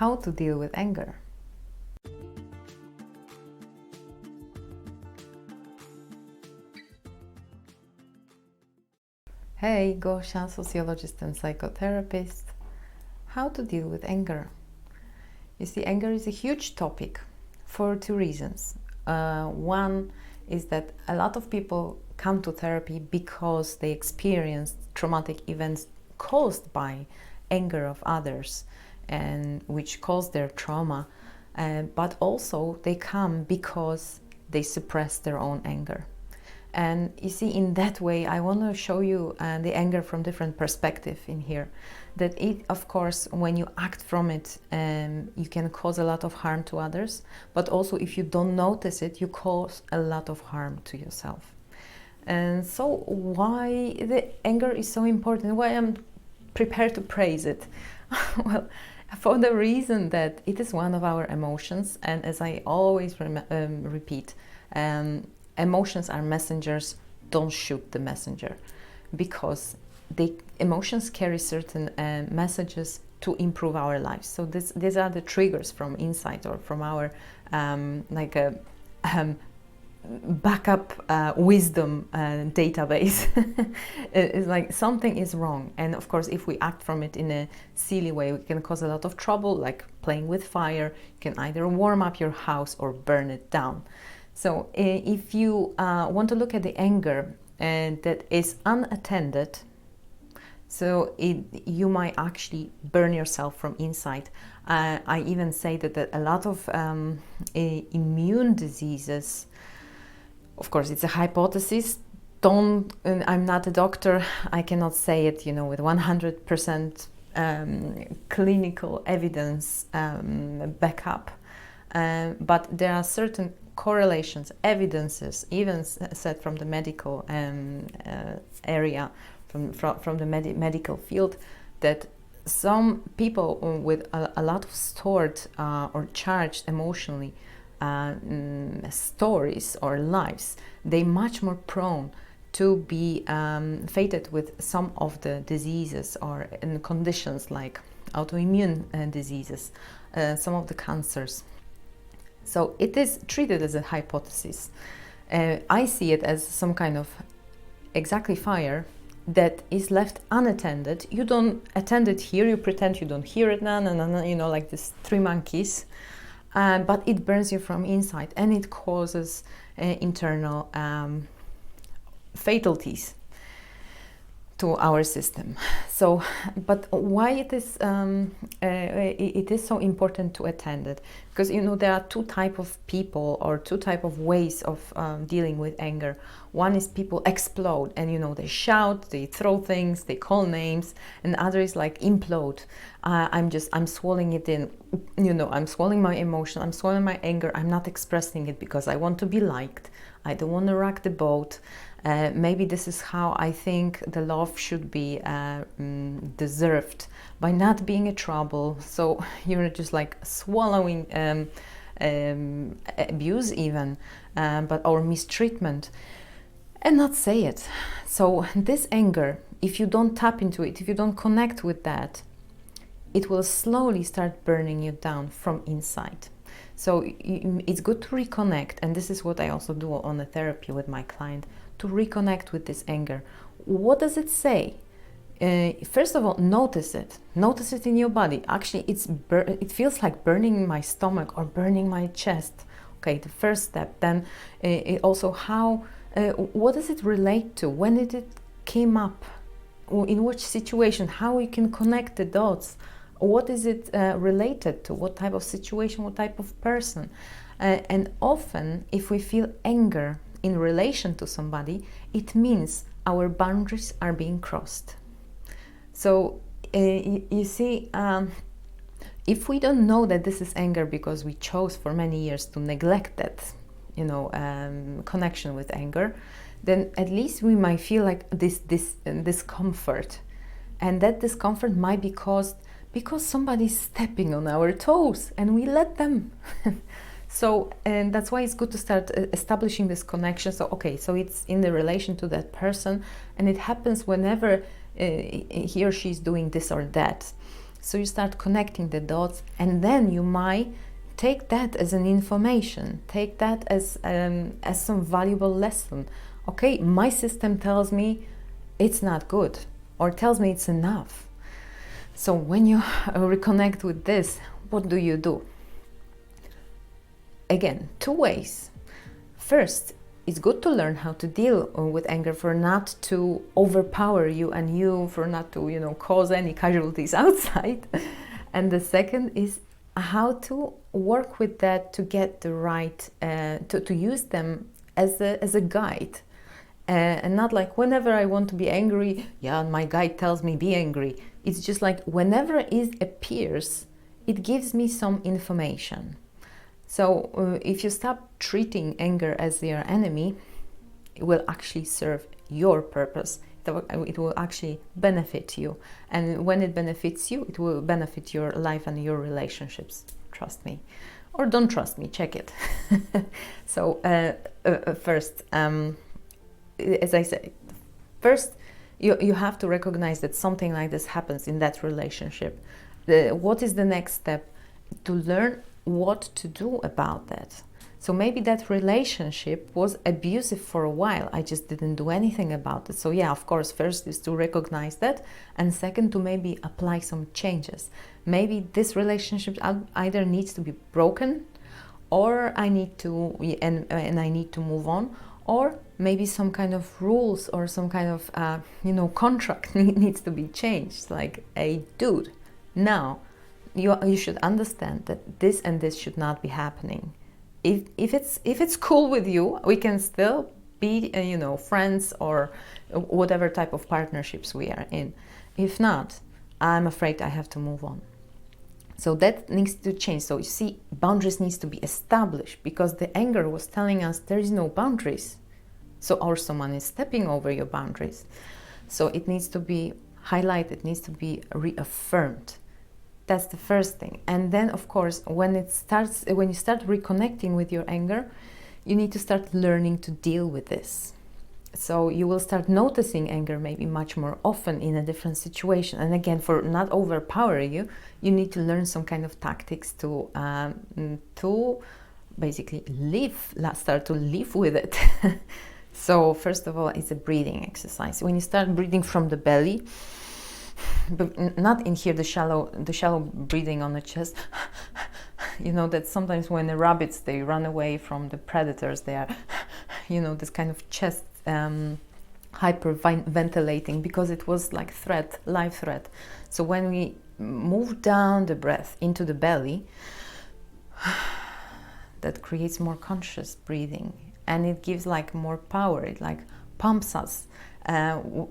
how to deal with anger. Hey, Gosha, sociologist and psychotherapist. How to deal with anger? You see, anger is a huge topic for two reasons. One is that a lot of people come to therapy because they experienced traumatic events caused by anger of others and which caused their trauma, but also they come because they suppress their own anger. And you see, in that way, I want to show you the anger from different perspective in here. That it, of course, when you act from it, you can cause a lot of harm to others, but also if you don't notice it, you cause a lot of harm to yourself. And so why the anger is so important, why I'm prepared to praise it? Well, for the reason that it is one of our emotions, and as I always repeat, emotions are messengers. Don't shoot the messenger, because emotions carry certain messages to improve our lives. So these are the triggers from inside or from our backup wisdom database. It's like something is wrong, and of course if we act from it in a silly way, we can cause a lot of trouble, like playing with fire. You can either warm up your house or burn it down. So if you want to look at the anger that is unattended, so you might actually burn yourself from inside. I even say that a lot of immune diseases, of course it's a hypothesis, I'm not a doctor, I cannot say it, with 100% clinical evidence backup, but there are certain correlations, evidences, even said from the medical area, from the medical field, that some people with a lot of stored or charged emotionally stories or lives, they much more prone to be fated with some of the diseases or in conditions like autoimmune diseases, some of the cancers. So it is treated as a hypothesis. I see it as some kind of exactly fire that is left unattended. You don't attend it here, you pretend you don't hear it, like these three monkeys, but it burns you from inside and it causes internal fatalities to our system. So, but why it is so important to attend it? Because there are two types of people or two types of ways of dealing with anger. One is people explode and they shout, they throw things, they call names, and other is like implode. I'm swallowing it in, I'm swallowing my emotion, I'm swallowing my anger, I'm not expressing it because I want to be liked, I don't want to rock the boat. Maybe this is how I think the love should be deserved, by not being a trouble. So you're just like swallowing abuse even, or mistreatment, and not say it. So this anger, if you don't tap into it, if you don't connect with that, it will slowly start burning you down from inside. So it's good to reconnect, and this is what I also do on the therapy with my client, to reconnect with this anger. What does it say? First of all, notice it in your body. Actually, it feels like burning in my stomach or burning my chest. Okay, the first step. Then also what does it relate to? When did it came up? In which situation? How we can connect the dots? What is it related to? What type of situation? What type of person? And often, if we feel anger in relation to somebody, it means our boundaries are being crossed. So you see, if we don't know that this is anger because we chose for many years to neglect that, connection with anger, then at least we might feel like this discomfort, and that discomfort might be caused because somebody's stepping on our toes and we let them. So, and that's why it's good to start establishing this connection. So, okay, so it's in the relation to that person, and it happens whenever he or she is doing this or that. So you start connecting the dots, and then you might take that as an information, take that as some valuable lesson. Okay, my system tells me it's not good, or tells me it's enough. So when you reconnect with this, what do? Again, two ways. First, it's good to learn how to deal with anger, for not to overpower you, and you for not to cause any casualties outside. And the second is how to work with that to get the right to use them as a guide, and not like whenever I want to be angry, my guide tells me be angry. It's just like whenever it appears, it gives me some information. So if you stop treating anger as your enemy, it will actually serve your purpose. It will actually benefit you. And when it benefits you, it will benefit your life and your relationships. Trust me. Or don't trust me, check it. So first, as I said, first you have to recognize that something like this happens in that relationship. What is the next step? To learn what to do about that. So maybe that relationship was abusive for a while. I just didn't do anything about it. So of course, first is to recognize that, and second, to maybe apply some changes. Maybe this relationship either needs to be broken, or I need to I need to move on, or maybe some kind of rules or some kind of contract needs to be changed. Like, hey, dude, now you should understand that this and this should not be happening. If it's cool with you, we can still be friends or whatever type of partnerships we are in. If not, I'm afraid I have to move on. So that needs to change. So you see, boundaries needs to be established, because the anger was telling us there is no boundaries. So or someone is stepping over your boundaries. So it needs to be highlighted, it needs to be reaffirmed. That's the first thing. And then, of course, when you start reconnecting with your anger, you need to start learning to deal with this. So you will start noticing anger maybe much more often in a different situation. And again, for not overpowering you, you need to learn some kind of tactics to basically start to live with it. So first of all, it's a breathing exercise. When you start breathing from the belly, but not in here, the shallow breathing on the chest. That sometimes when the rabbits, they run away from the predators, they are this kind of chest hyperventilating, because it was like life threat. So when we move down the breath into the belly, that creates more conscious breathing, and it gives like more power. It like pumps us.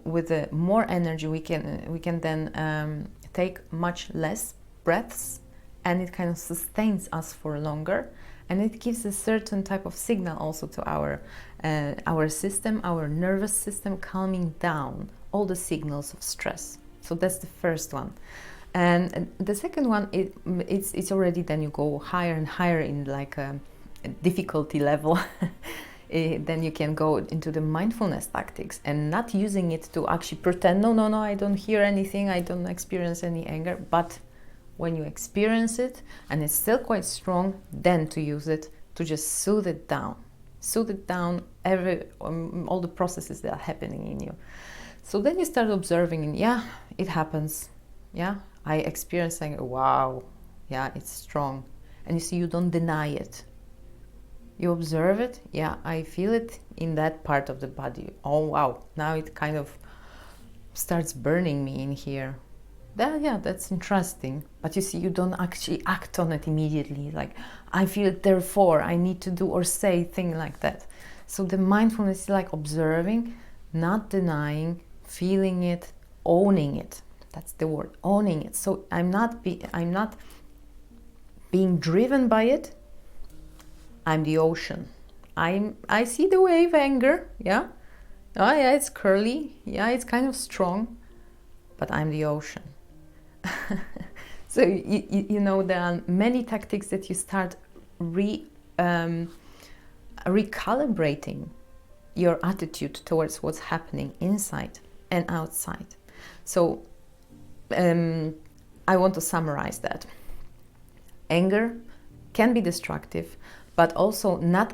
With more energy, we can then take much less breaths, and it kind of sustains us for longer, and it gives a certain type of signal also to our system, our nervous system, calming down all the signals of stress. So that's the first one. And the second one, it's already, then you go higher and higher in like a difficulty level. Then you can go into the mindfulness tactics, and not using it to actually pretend, no, I don't hear anything, I don't experience any anger. But when you experience it and it's still quite strong, then to use it to just soothe it down, all the processes that are happening in you. So then you start observing, it happens. I experience anger. Wow, it's strong. And you see, you don't deny it. You observe it. I feel it in that part of the body. Oh, wow. Now it kind of starts burning me in here. That's interesting. But you see, you don't actually act on it immediately. Like, I feel it, therefore I need to do or say thing like that. So the mindfulness is like observing, not denying, feeling it, owning it. That's the word, owning it. So I'm not being driven by it. I'm the ocean. I see the wave anger, it's curly, it's kind of strong, but I'm the ocean. So there are many tactics that you start recalibrating your attitude towards what's happening inside and outside. So I want to summarize that. Anger can be destructive, but also not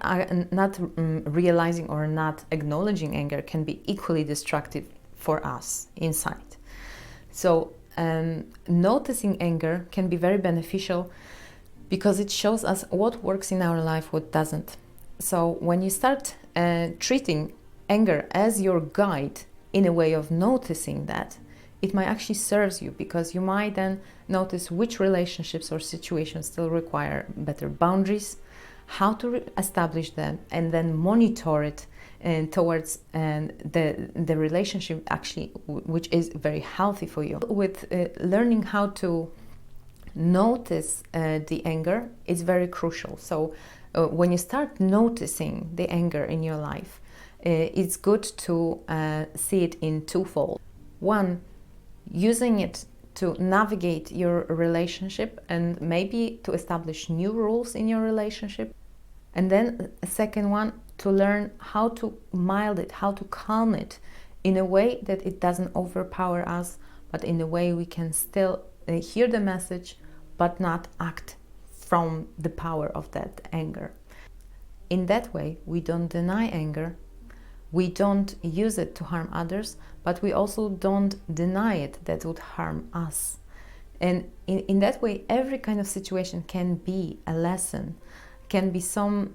realizing or not acknowledging anger can be equally destructive for us inside. So noticing anger can be very beneficial because it shows us what works in our life, what doesn't. So when you start treating anger as your guide in a way of noticing that, it might actually serve you, because you might then notice which relationships or situations still require better boundaries, how to establish them, and then monitor it towards the relationship actually which is very healthy for you. With learning how to notice the anger is very crucial. So when you start noticing the anger in your life, it's good to see it in twofold. One, using it to navigate your relationship and maybe to establish new rules in your relationship. And then a second one, to learn how to mild it, how to calm it in a way that it doesn't overpower us, but in a way we can still hear the message but not act from the power of that anger. In that way, we don't deny anger, we don't use it to harm others, but we also don't deny it that would harm us. And in that way, every kind of situation can be a lesson, can be some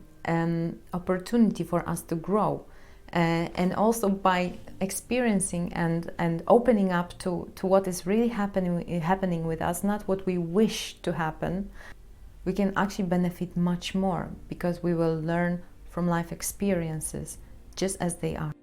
opportunity for us to grow. And also by experiencing and opening up to what is really happening with us, not what we wish to happen, we can actually benefit much more, because we will learn from life experiences just as they are.